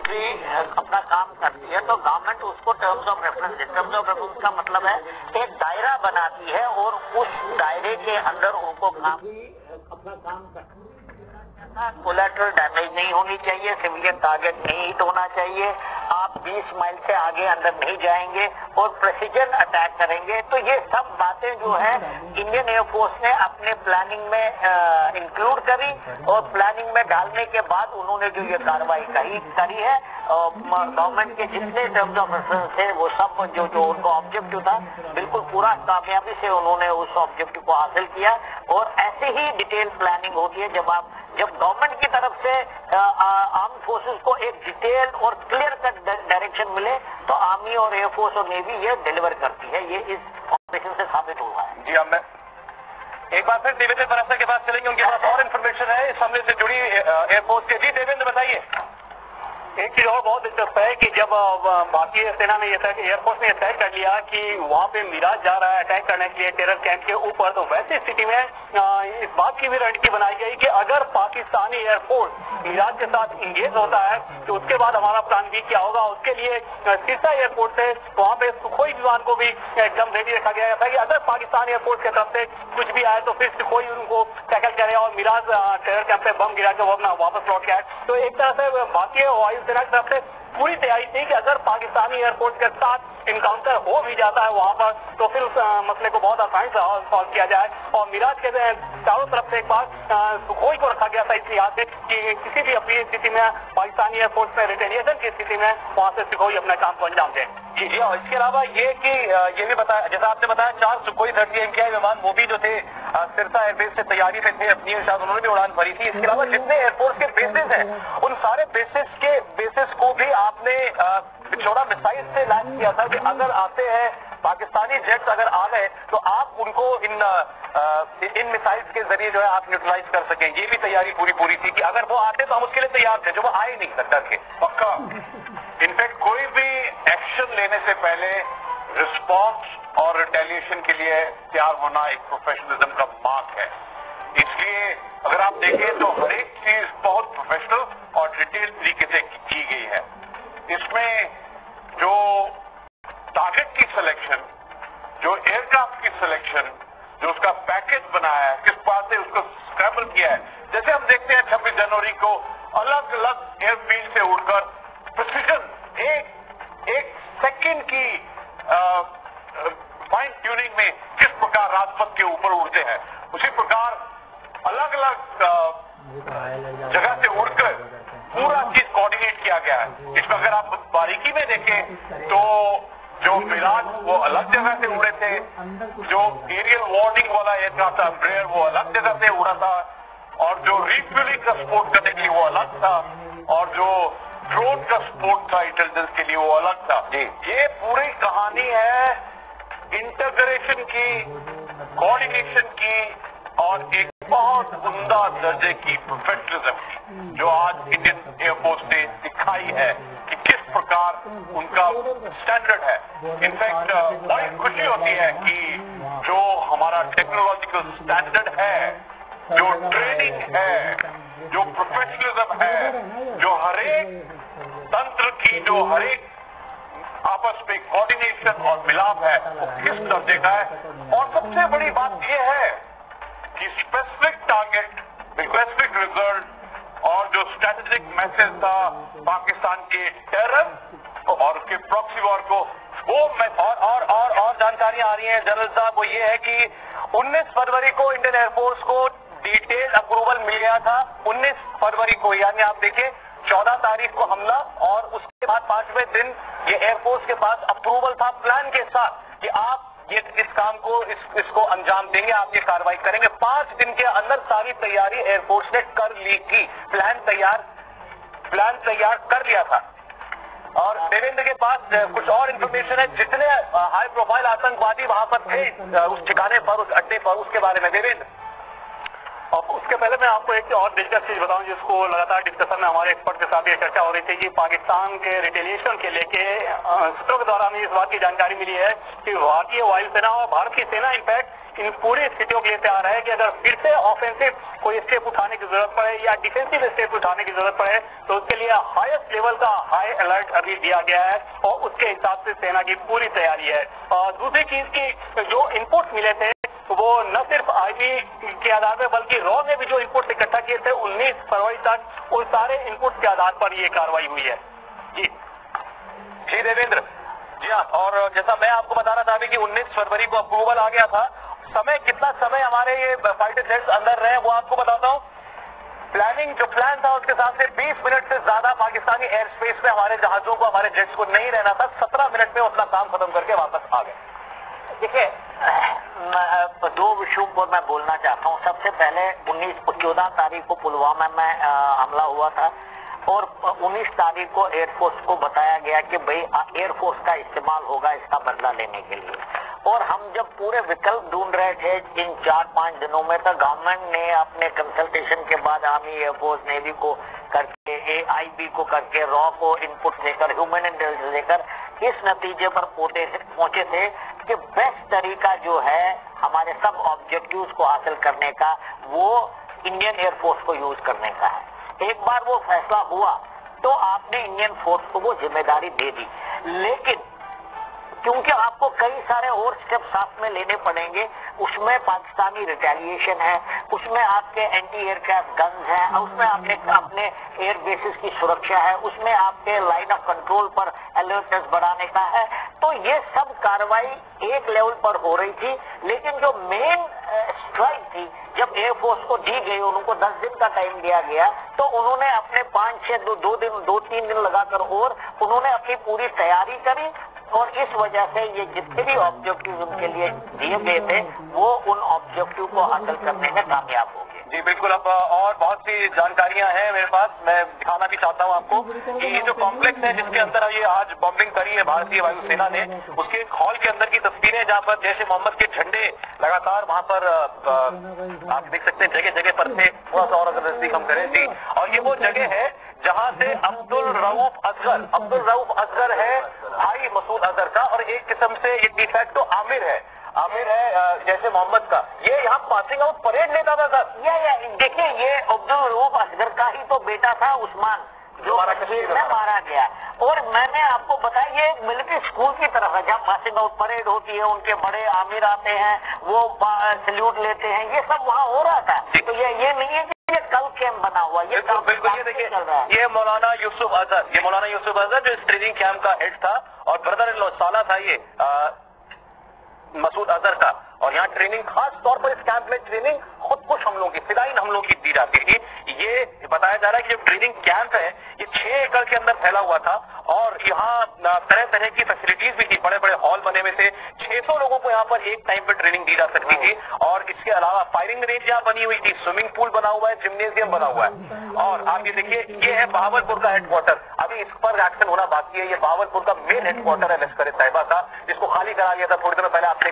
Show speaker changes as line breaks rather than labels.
Country अपना काम करती है तो गवर्नमेंट उसको टर्म्स ऑफ रेफरेंस का मतलब है एक दायरा बनाती है और उस दायरे के अंदर उनको अपना काम करना। कोलैटरल डैमेज नहीं होनी चाहिए, सिविलियन टारगेट नहीं हिट होना चाहिए, आप 20 माइल से आगे अंदर नहीं जाएंगे और प्रेसिजन अटैक करेंगे। तो ये सब बातें जो है इंडियन एयरफोर्स ने अपने प्लानिंग में इंक्लूड करी और प्लानिंग में डालने के बाद उन्होंने जो ये कार्रवाई करी है, गवर्नमेंट के जितने टर्म्स ऑफ रेफरेंस थे वो सब जो उनका ऑब्जेक्टिव था बिल्कुल पूरा कामयाबी से उन्होंने उस ऑब्जेक्टिव को हासिल किया। और ऐसे ही डिटेल प्लानिंग होती है जब गवर्नमेंट की तरफ से आर्म फोर्सेस को एक डिटेल और क्लियर कट डायरेक्शन मिले तो आर्मी और एयरफोर्स और नेवी ये डिलीवर करती है। ये इस ऑपरेशन से साबित हुआ है। जी अब मैं एक बार फिर देवेंद्र बरासा के पास चलेंगे, उनके पास और इन्फॉर्मेशन है इस हमले से जुड़ी एयरफोर्स के। जी देवेंद्र बताइए।
एक चीज और बहुत दिलचस्प है कि जब भारतीय सेना ने एयरफोर्स ने तय कर लिया कि वहां पे मिराज जा रहा है अटैक करने के लिए टेरर कैंप के ऊपर, तो वैसे स्थिति में इस बात की भी रणनीति बनाई गई कि अगर पाकिस्तानी एयरफोर्स मिराज के साथ इंगेज होता है तो उसके बाद हमारा प्लान बी क्या होगा। उसके लिए सिरसा एयरपोर्ट से वहां पे सुखोई विमान को भी एकदम रेडी रखा गया था कि अगर पाकिस्तान एयरफोर्स की तरफ से कुछ भी आए तो फिर सुखोई उनको टैकल करे और मिराज टेरर कैंप पे बम गिरा के वो अपना वापस लौट के आए। तो एक तरह से भारतीय वायुसेना की तरफ से पूरी तैयारी थी कि अगर पाकिस्तानी एयरफोर्स के साथ इनकाउंटर हो भी जाता है वहां पर तो फिर उस मसले को बहुत आसानी से सॉल्व किया जाए। और मिराज के चारों तरफ से एक बार सुखोई को रखा गया था इस लिहाज से कि किसी भी अपनी स्थिति में पाकिस्तानी एयरफोर्स में रिटेलिएशन की स्थिति में वहां से सुखोई अपने काम को अंजाम दे।
जी जी। और इसके अलावा ये कि ये भी बताया, जैसा आपने बताया 4 सुखोई 30 MKI विमान वो भी जो थे सिरसा एयरबेस से तैयारी में थे, अपनी शायद उन्होंने भी उड़ान भरी थी। इसके अलावा जितने एयरफोर्स के बेसिस हैं उन सारे बेसिस को भी आपने पिछोड़ा मिसाइल से लैंड किया था कि अगर आते हैं पाकिस्तानी जेट्स अगर आ गए तो आप उनको इन मिसाइल्स के जरिए जो है आप न्यूट्रलाइज कर सकें। ये भी तैयारी पूरी थी कि अगर वो आते तो हम उसके लिए तैयार थे, जो वो आए नहीं डर के।
पक्का इनफैक्ट कोई भी एक्शन लेने से पहले रिस्पॉन्स और रिटेलिएशन के लिए तैयार होना एक प्रोफेशनलिज्म का मार्क है। इसलिए अगर आप देखें तो हर एक चीज बहुत प्रोफेशनल और डिटेल तरीके से की गई है। इसमें जो टारगेट की सिलेक्शन, जो एयरक्राफ्ट की सिलेक्शन, जो उसका पैकेज बनाया है, किस बात से उसको स्क्रैम्बल किया है। जैसे हम देखते हैं 26 जनवरी को अलग अलग एयरफील्ड से उड़कर प्रिसीजन एक सेकंड की फाइन ट्यूनिंग में किस प्रकार राजपथ के ऊपर उड़ते हैं, उसी प्रकार अलग अलग जगह से उड़कर पूरा चीज कोऑर्डिनेट किया गया है। इसमें अगर आप बारीकी में देखें तो जो मिराज वो अलग जगह से उड़े थे, जो एरियल वार्निंग वाला एयरक्राफ्ट था ब्रेयर वो अलग जगह से उड़ा था, और जो रिफ्यूलिंग का सपोर्ट करने के लिए वो अलग था, और जो ड्रोन का सपोर्ट था इंटेलिजेंस के लिए वो अलग था। ये पूरी कहानी है इंटीग्रेशन की, कोऑर्डिनेशन की और एक बहुत उम्दा दर्जे की प्रोफेशनलिज्म की, जो आज इंडियन एयरफोर्स ने दिखाई है कि किस प्रकार उनका स्टैंडर्ड है। इनफैक्ट बड़ी खुशी होती है कि जो हमारा टेक्नोलॉजिकल स्टैंडर्ड है, जो ट्रेनिंग है, जो प्रोफेशनलिज्म है, जो हरेक तंत्र की, जो हरेक आपस में कोऑर्डिनेशन और मिलाप है वो किस दर्जे का है। और सबसे बड़ी बात यह है कि स्पेसिफिक टारगेट, स्पेसिफिक रिजल्ट और जो स्ट्रेटेजिक मैसेज था पाकिस्तान के टेरर और उसके प्रॉक्सी वॉर को, वो और जानकारियां आ रही हैं जनरल साहब, वो ये है कि 19 फरवरी को इंडियन एयरफोर्स को डिटेल अप्रूवल मिल गया था। 19 फरवरी को, यानी आप देखिए 14 तारीख को हमला और उसके बाद 5वें दिन ये एयरफोर्स के पास अप्रूवल था प्लान के साथ कि आप ये इस काम को इसको अंजाम देंगे, आप ये कार्रवाई करेंगे। 5 दिन के अंदर सारी तैयारी एयरफोर्स ने कर ली थी, प्लान तैयार कर लिया था। और देवेंद्र के पास कुछ और इन्फॉर्मेशन है, जितने हाई प्रोफाइल आतंकवादी वहां पर थे उस ठिकाने पर, उस अड्डे पर, उसके बारे में देवेंद्र।
और उसके पहले मैं आपको एक और दिलचस्प चीज बताऊं जिसको लगातार डिस्कशन में हमारे एक्सपर्ट के साथ ये चर्चा हो रही थी कि पाकिस्तान के रिटेलिएशन के लेके सूत्रों के द्वारा हमें इस बात की जानकारी मिली है कि भारतीय वायुसेना और भारत की सेना इनफैक्ट इन पूरी स्थितियों के लिए तैयार है कि अगर फिर से ऑफेंसिव कोई स्टेप उठाने की जरूरत पड़े या डिफेंसिव स्टेप उठाने की जरूरत पड़े तो उसके लिए हाईएस्ट लेवल का हाई अलर्ट अभी दिया गया है और उसके हिसाब से सेना की पूरी तैयारी है। और दूसरी चीज की जो इनपुट्स मिले थे वो न सिर्फ आईबी के आधार पर बल्कि रॉ ने भी जो इनपुट्स इकट्ठा किए थे 19 फरवरी तक उन सारे इनपुट्स के आधार पर ये कार्रवाई हुई है।
जी देवेंद्र, जी हाँ, और जैसा मैं आपको बता रहा था अभी कि 19 फरवरी को अप्रूवल आ गया था। समय कितना समय हमारे ये फाइटर जेट्स अंदर रहे वो आपको बताता हूँ। प्लानिंग जो प्लान था उसके हिसाब से 20 मिनट से ज्यादा पाकिस्तानी एयर स्पेस में हमारे जहाजों को हमारे जेट्स को नहीं रहना था। 17 मिनट में अपना काम खत्म करके वापस आ गए।
देखिए, दो विषयों पर मैं बोलना चाहता हूँ। सबसे पहले 14 तारीख को पुलवामा में हमला हुआ था और 19 तारीख को एयरफोर्स को बताया गया कि भाई एयरफोर्स का इस्तेमाल होगा इसका बदला लेने के लिए। और हम जब पूरे विकल्प ढूंढ रहे थे इन 4-5 दिनों में, तो गवर्नमेंट ने अपने कंसल्टेशन के बाद आर्मी, एयरफोर्स, नेवी को करके, आईबी को करके, रॉ को इनपुट देकर, ह्यूमन इंटेलिजेंस देकर इस नतीजे पर पहुंचे थे कि बेस्ट तरीका जो है हमारे सब ऑब्जेक्टिव्स को हासिल करने का वो इंडियन एयरफोर्स को यूज करने का है। एक बार वो फैसला हुआ तो आपने इंडियन फोर्स को वो जिम्मेदारी दे दी, लेकिन क्योंकि आपको कई सारे और स्टेप साथ में लेने पड़ेंगे, उसमें पाकिस्तानी रिटेलिएशन है, उसमें आपके एंटी एयरक्राफ्ट गन्स हैं, उसमें आपने अपने एयर बेसिस की सुरक्षा है, उसमें आपके लाइन ऑफ कंट्रोल पर अलर्टनेस बढ़ाने का है। तो ये सब कार्रवाई एक लेवल पर हो रही थी, लेकिन जो मेन स्ट्राइक थी जब एयरफोर्स को दी गई, उनको 10 दिन का टाइम दिया गया, तो उन्होंने अपने 2-3 दिन लगाकर और उन्होंने अपनी पूरी तैयारी करी और इस वजह से ये जितने भी ऑब्जेक्टिव उनके लिए दिए गए थे वो उन ऑब्जेक्टिव को हासिल करने में कामयाब हो गए।
जी बिल्कुल। अब और बहुत सी जानकारियां हैं मेरे पास, मैं दिखाना भी चाहता हूं आपको कि ये जो कॉम्प्लेक्स है जिसके अंदर ये आज बॉम्बिंग करी है भारतीय वायुसेना ने, उसके एक हॉल के अंदर की तस्वीरें जहां पर जैश ए मोहम्मद के झंडे लगातार वहां पर आप देख सकते हैं जगह जगह पर से। थोड़ा सा और अगर नजदीक हम करें जी, और ये वो जगह है जहां से अब्दुल रऊफ असगर है भाई मसूद अजहर का, और एक किस्म से ये डिफैक्टो आमिर है जैसे मोहम्मद का। ये यहाँ पासिंग आउट परेड लेता था सर।
देखिए, ये अब्दुल रऊफ असगर का ही तो बेटा था उस्मान, जो कश्मीर में मारा गया। और मैंने आपको बताया ये मिलिट्री स्कूल की तरफ है, जब पासिंग आउट परेड होती है, उनके बड़े आमिर आते हैं, वो सल्यूट लेते हैं, ये सब वहाँ हो रहा था। तो ये नहीं है ये कल कैंप बना हुआ, ये
बिल्कुल। ये देखिए, ये मौलाना यूसुफ अजहर जो इस ट्रेनिंग कैंप का हेड था और ब्रदर इन लॉ साला था ये मसूद अजहर का। और यहाँ ट्रेनिंग खास तौर पर इस कैंप में ट्रेनिंग खुदकुश हमलों की, फिदायीन हमलों की दी जाती थी। ये बताया जा रहा है कि जो ट्रेनिंग कैंप है ये 6 एकड़ के अंदर फैला हुआ था और यहाँ तरह तरह की फैसिलिटीज भी थी, बड़े बड़े हॉल बने हुए थे। 600 लोगों को यहाँ पर एक टाइम पर ट्रेनिंग दी जा सकती थी। और इसके अलावा फायरिंग रेंज यहाँ बनी हुई थी, स्विमिंग पूल बना हुआ है, जिम्नेजियम बना हुआ है। और आप ये देखिए, ये है बहावलपुर का हेडक्वार्टर। अभी इस पर एक्शन होना बाकी है। ये बहावलपुर का मेन हेडक्वार्टर है लश्कर-ए-तैयबा का, जिसको खाली करा गया था थोड़ी दिनों पहले। आपने